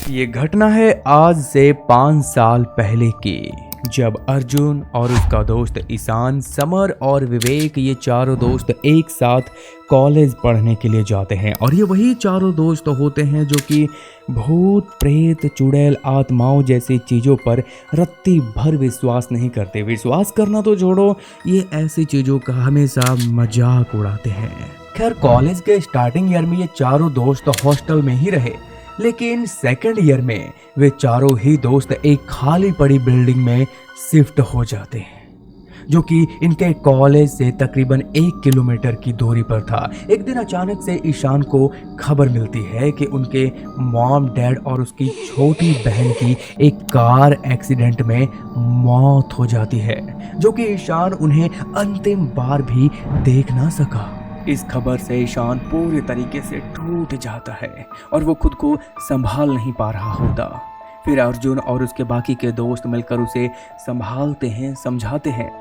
ये घटना है आज से 5 साल पहले की, जब अर्जुन और उसका दोस्त ईशान, समर और विवेक, ये चारों दोस्त एक साथ कॉलेज पढ़ने के लिए जाते हैं। और ये वही चारों दोस्त होते हैं जो कि भूत, प्रेत, चुड़ैल, आत्माओं जैसी चीज़ों पर रत्ती भर विश्वास नहीं करते। विश्वास करना तो छोड़ो, ये ऐसी चीज़ों का हमेशा मजाक उड़ाते हैं। खैर, कॉलेज के स्टार्टिंग ईयर में ये चारों दोस्त हॉस्टल में ही रहे, लेकिन सेकंड ईयर में वे चारों ही दोस्त एक खाली पड़ी बिल्डिंग में शिफ्ट हो जाते हैं, जो कि इनके कॉलेज से तकरीबन 1 किलोमीटर की दूरी पर था। एक दिन अचानक से ईशान को खबर मिलती है कि उनके मॉम, डैड और उसकी छोटी बहन की एक कार एक्सीडेंट में मौत हो जाती है, जो कि ईशान उन्हें अंतिम बार भी देख ना सका। इस खबर से ईशान पूरे तरीके से टूट जाता है और वो खुद को संभाल नहीं पा रहा होता। फिर अर्जुन और उसके बाकी के दोस्त मिलकर उसे संभालते हैं, समझाते हैं।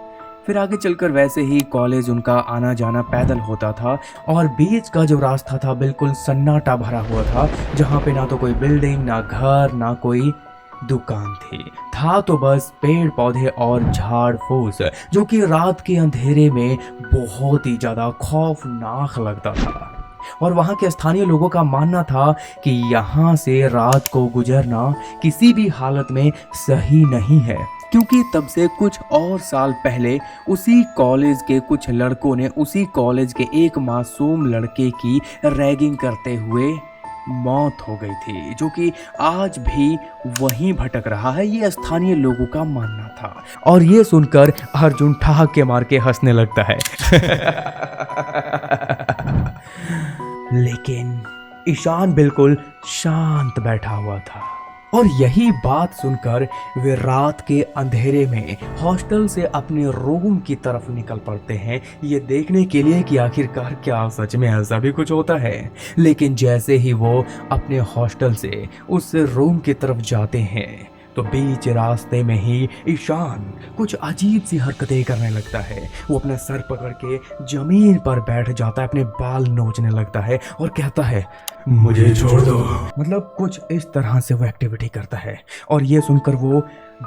फिर आगे चलकर वैसे ही कॉलेज उनका आना जाना पैदल होता था और बीच का जो रास्ता था बिल्कुल सन्नाटा भरा हुआ था, जहाँ पे ना तो कोई बिल्डिंग, ना घर, ना कोई दुकान था तो बस पेड़ पौधे और झाड़ फूस, जो कि रात के अंधेरे में बहुत ही ज्यादा खौफनाक लगता था। और वहाँ के स्थानीय लोगों का मानना था कि यहाँ से रात को गुजरना किसी भी हालत में सही नहीं है, क्योंकि तब से कुछ और साल पहले उसी कॉलेज के कुछ लड़कों ने उसी कॉलेज के एक मासूम लड़के की रैगिंग करते हुए मौत हो गई थी, जो कि आज भी वहीं भटक रहा है, ये स्थानीय लोगों का मानना था। और ये सुनकर अर्जुन ठहाके मार के हंसने लगता है। लेकिन ईशान बिल्कुल शांत बैठा हुआ था। और यही बात सुनकर वे रात के अंधेरे में हॉस्टल से अपने रूम की तरफ निकल पड़ते हैं, ये देखने के लिए कि आखिरकार क्या सच में ऐसा भी कुछ होता है। लेकिन जैसे ही वो अपने हॉस्टल से उस रूम की तरफ जाते हैं तो बीच रास्ते में ही ईशान कुछ अजीब सी हरकतें करने लगता है। वो अपना सर पकड़ के जमीन पर बैठ जाता है, अपने बाल नोचने लगता है और कहता है, मुझे छोड़ दो। मतलब कुछ इस तरह से वो एक्टिविटी करता है। और ये सुनकर वो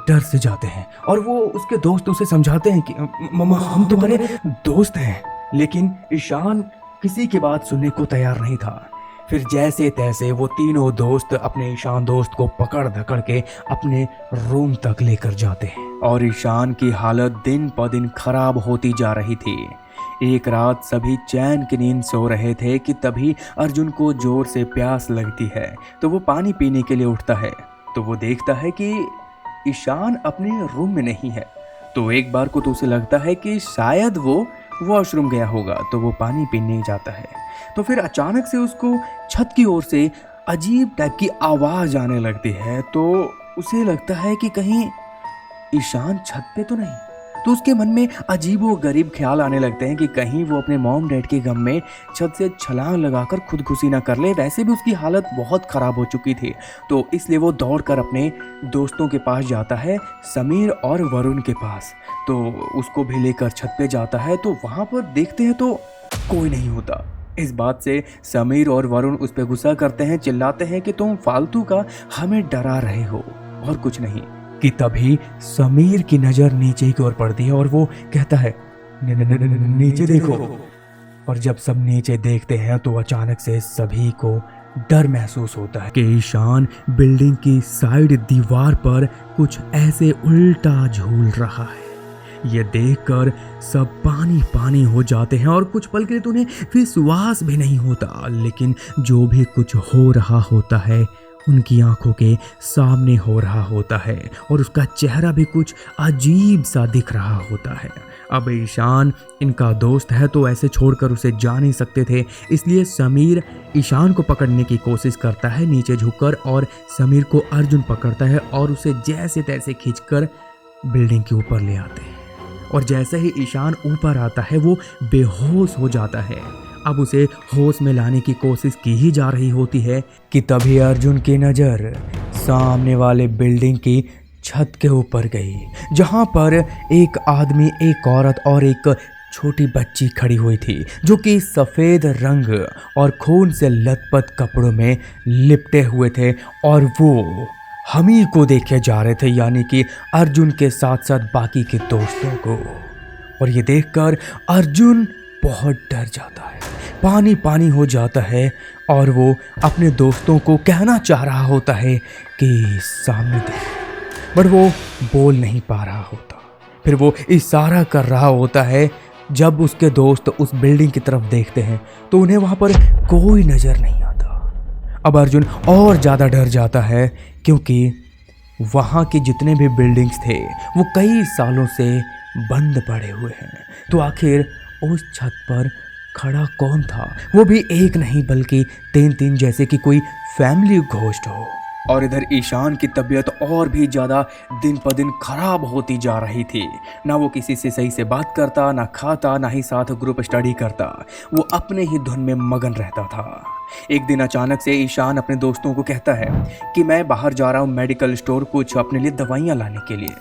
डर से जाते हैं और वो उसके दोस्त उसे समझाते हैं कि मम्मा, हम तुम्हारे दोस्त हैं। लेकिन ईशान किसी की बात सुनने को तैयार नहीं था। फिर जैसे तैसे वो तीनों दोस्त अपने ईशान दोस्त को पकड़ धकड़ के अपने रूम तक लेकर जाते हैं। और ईशान की हालत दिन ब दिन खराब होती जा रही थी। एक रात सभी चैन की नींद सो रहे थे कि तभी अर्जुन को जोर से प्यास लगती है, तो वो पानी पीने के लिए उठता है। तो वो देखता है कि ईशान अपने रूम में नहीं है। तो एक बार को तो उसे लगता है कि शायद वो वॉशरूम गया होगा, तो वो पानी पीने जाता है। तो फिर अचानक से उसको छत की ओर से अजीब टाइप की आवाज आने लगती है। तो उसे लगता है कि कहीं ईशान छत पे तो नहीं। तो उसके मन में अजीबो गरीब ख्याल आने लगते हैं कि कहीं वो अपने मॉम डैड के गम में छत से छलांग लगाकर खुदकुशी ना कर ले। वैसे भी उसकी हालत बहुत ख़राब हो चुकी थी, तो इसलिए वो दौड़कर अपने दोस्तों के पास जाता है, समीर और वरुण के पास। तो उसको भी लेकर छत पे जाता है। तो वहाँ पर देखते हैं तो कोई नहीं होता। इस बात से समीर और वरुण उस पर गुस्सा करते हैं, चिल्लाते हैं कि तुम फालतू का हमें डरा रहे हो और कुछ नहीं। कि तभी समीर की नज़र नीचे की ओर पड़ती है और वो कहता है, नीचे देखो। और जब सब नीचे देखते हैं तो अचानक से सभी को डर महसूस होता है कि ईशान बिल्डिंग की साइड दीवार पर कुछ ऐसे उल्टा झूल रहा है। ये देखकर सब पानी पानी हो जाते हैं और कुछ पल के लिए तो उन्हें विश्वास भी नहीं होता। लेकिन जो भी कुछ हो रहा होता है उनकी आंखों के सामने हो रहा होता है और उसका चेहरा भी कुछ अजीब सा दिख रहा होता है। अब ईशान इनका दोस्त है तो ऐसे छोड़कर उसे जा नहीं सकते थे, इसलिए समीर ईशान को पकड़ने की कोशिश करता है नीचे झुककर, और समीर को अर्जुन पकड़ता है और उसे जैसे तैसे खींचकर बिल्डिंग के ऊपर ले आते हैं। और जैसे ही ईशान ऊपर आता है वो बेहोश हो जाता है। अब उसे होश में लाने की कोशिश की ही जा रही होती है कि तभी अर्जुन की नज़र सामने वाले बिल्डिंग की छत के ऊपर गई, जहां पर एक आदमी, एक औरत और एक छोटी बच्ची खड़ी हुई थी जो कि सफेद रंग और खून से लथपथ कपड़ों में लिपटे हुए थे और वो हमी को देखे जा रहे थे, यानी कि अर्जुन के साथ साथ बाकी के दोस्तों को। और ये देखकर अर्जुन बहुत डर जाता है, पानी पानी हो जाता है और वो अपने दोस्तों को कहना चाह रहा होता है कि सामने देख, बट वो बोल नहीं पा रहा होता। फिर वो इशारा कर रहा होता है। जब उसके दोस्त उस बिल्डिंग की तरफ देखते हैं तो उन्हें वहां पर कोई नजर नहीं आता। अब अर्जुन और ज़्यादा डर जाता है क्योंकि वहाँ के जितने भी बिल्डिंग्स थे वो कई सालों से बंद पड़े हुए हैं। तो आखिर उस छत पर खड़ा कौन था? वो भी एक नहीं बल्कि तीन तीन, जैसे कि कोई फैमिली घोस्ट हो। और इधर ईशान की तबीयत और भी ज़्यादा दिन पर दिन खराब होती जा रही थी। ना वो किसी से सही से बात करता, ना खाता, ना ही साथ ग्रुप स्टडी करता। वो अपने ही धुन में मगन रहता था। एक दिन अचानक से ईशान अपने दोस्तों को कहता है कि मैं बाहर जा रहा हूँ मेडिकल स्टोर कुछ अपने लिए दवाइयाँ लाने के लिए।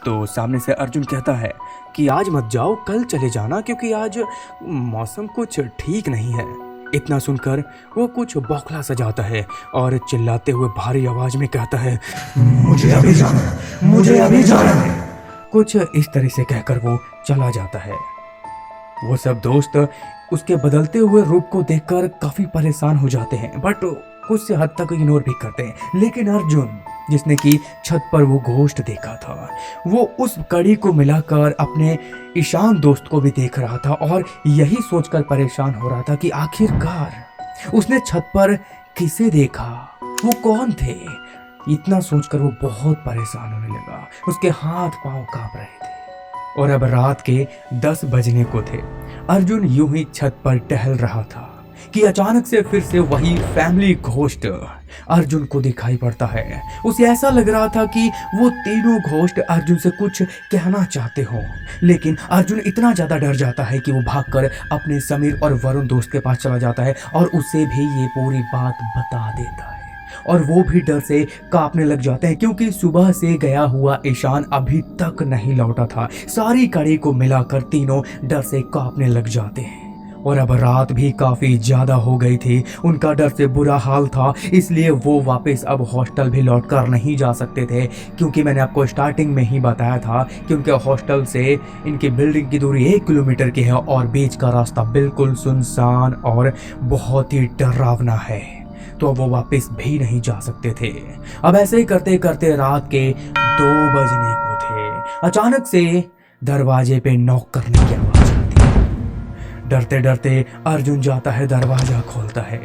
तो सामने से अर्जुन कहता है कि आज मत जाओ, कल चले जाना, क्योंकि आज मौसम कुछ ठीक नहीं है। इतना सुनकर वो कुछ बौखला सा जाता है और चिल्लाते हुए भारी आवाज में कहता है, मुझे अभी जाना है, मुझे अभी जाना है। कुछ इस तरह से कहकर वो चला जाता है। वो सब दोस्त उसके बदलते हुए रूप को देखकर काफी परेशान हो जाते हैं, बट कुछ से हद तक इग्नोर भी करते हैं। लेकिन अर्जुन, जिसने कि छत पर वो घोस्ट देखा था, वो उस कड़ी को मिलाकर अपने ईशान दोस्त को भी देख रहा था और यही सोचकर परेशान हो रहा था कि आखिरकार उसने छत पर किसे देखा, वो कौन थे। इतना सोचकर वो बहुत परेशान होने लगा। उसके हाथ पांव कांप रहे थे और अब रात के 10 बजने को थे। अर्जुन यूं ही छत पर टहल रहा था कि अचानक से फिर से वही फैमिली घोस्ट अर्जुन को दिखाई पड़ता है। उसे ऐसा लग रहा था कि वो तीनों घोस्ट अर्जुन से कुछ कहना चाहते हो, लेकिन अर्जुन इतना ज्यादा डर जाता है कि वो भागकर अपने समीर और वरुण दोस्त के पास चला जाता है और उसे भी ये पूरी बात बता देता है। और वो भी डर से कांपने लग जाते हैं क्योंकि सुबह से गया हुआ ईशान अभी तक नहीं लौटा था। सारी कड़ी को मिलाकर तीनों डर से कांपने लग जाते हैं। और अब रात भी काफी ज्यादा हो गई थी। उनका डर से बुरा हाल था, इसलिए वो वापस अब हॉस्टल भी लौट कर नहीं जा सकते थे, क्योंकि मैंने आपको स्टार्टिंग में ही बताया था कि उनके हॉस्टल से इनकी बिल्डिंग की दूरी 1 किलोमीटर की है और बीच का रास्ता बिल्कुल सुनसान और बहुत ही डरावना है। तो वो वापस भी नहीं जा सकते थे। अब ऐसे ही करते करते रात के 2 बजने को थे। अचानक से दरवाजे पे नॉक करने की आवाज आती है। डरते डरते अर्जुन जाता है, दरवाजा खोलता है।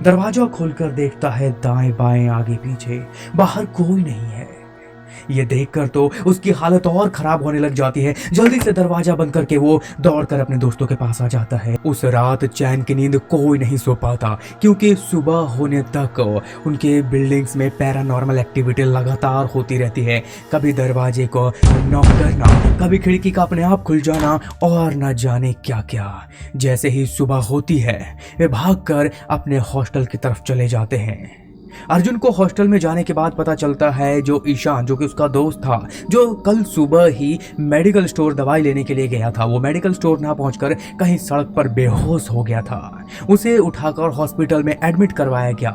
दरवाजा खोलकर देखता है दाएं बाएं आगे पीछे बाहर कोई नहीं है। ये देखकर तो उसकी हालत और खराब होने लग जाती है। जल्दी से दरवाजा बंद करके वो दौड़कर अपने दोस्तों के पास आ जाता है। उस रात चैन की नींद कोई नहीं सो पाता, क्योंकि सुबह होने तक उनके बिल्डिंग्स में पैरानॉर्मल एक्टिविटी लगातार होती रहती है। कभी दरवाजे को नॉक करना, कभी खिड़की का अपने आप खुल जाना और न जाने क्या क्या। जैसे ही सुबह होती है वे भागकर अपने हॉस्टल की तरफ चले जाते हैं। अर्जुन को हॉस्टल में जाने के बाद पता चलता है जो ईशान, जो कि उसका दोस्त था, जो कल सुबह ही मेडिकल स्टोर दवाई लेने के लिए गया था, वो मेडिकल स्टोर ना पहुंचकर कहीं सड़क पर बेहोश हो गया था। उसे उठाकर हॉस्पिटल में एडमिट करवाया गया।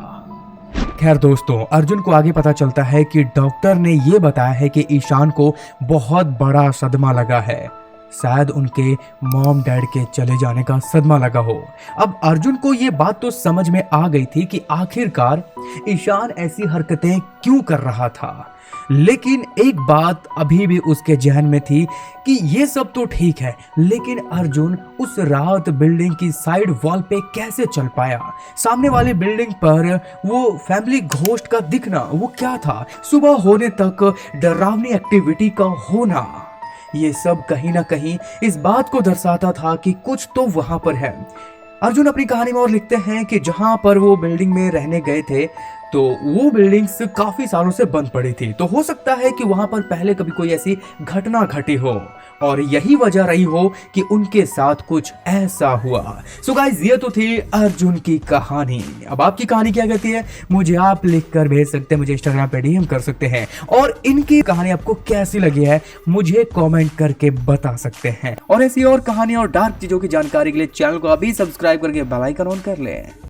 खैर दोस्तों, अर्जुन को आगे पता चलता है कि डॉक्टर ने ये बताया है कि ईशान को बहुत बड़ा सदमा लगा है। शायद उनके मॉम डैड के चले जाने का सदमा लगा हो। अब अर्जुन को ये बात तो समझ में आ गई थी कि आखिरकार ईशान ऐसी हरकतें क्यों कर रहा था, लेकिन एक बात अभी भी उसके जहन में थी कि ये सब तो ठीक है, लेकिन अर्जुन उस रात बिल्डिंग की साइड वॉल पे कैसे चल पाया। सामने वाली बिल्डिंग पर वो फैमिली घोस्ट का दिखना, वो क्या था? सुबह होने तक डरावनी एक्टिविटी का होना, ये सब कहीं ना कहीं इस बात को दर्शाता था कि कुछ तो वहां पर है। अर्जुन अपनी कहानी में और लिखते हैं कि जहां पर वो बिल्डिंग में रहने गए थे तो वो बिल्डिंग्स काफी सालों से बंद पड़ी थी, तो हो सकता है कि वहां पर पहले कभी कोई ऐसी घटना घटी हो और यही वजह रही हो कि उनके साथ कुछ ऐसा हुआ। सो गाइस, ये तो थी अर्जुन की कहानी। अब आपकी कहानी क्या कहती है मुझे आप लिख कर भेज सकते हैं, मुझे इंस्टाग्राम पे डीएम कर सकते हैं, और इनकी कहानी आपको कैसी लगी है मुझे कमेंट करके बता सकते हैं। और ऐसी और कहानी और डार्क चीजों की जानकारी के लिए चैनल को अभी सब्सक्राइब करके बेल आइकन ऑन कर ले।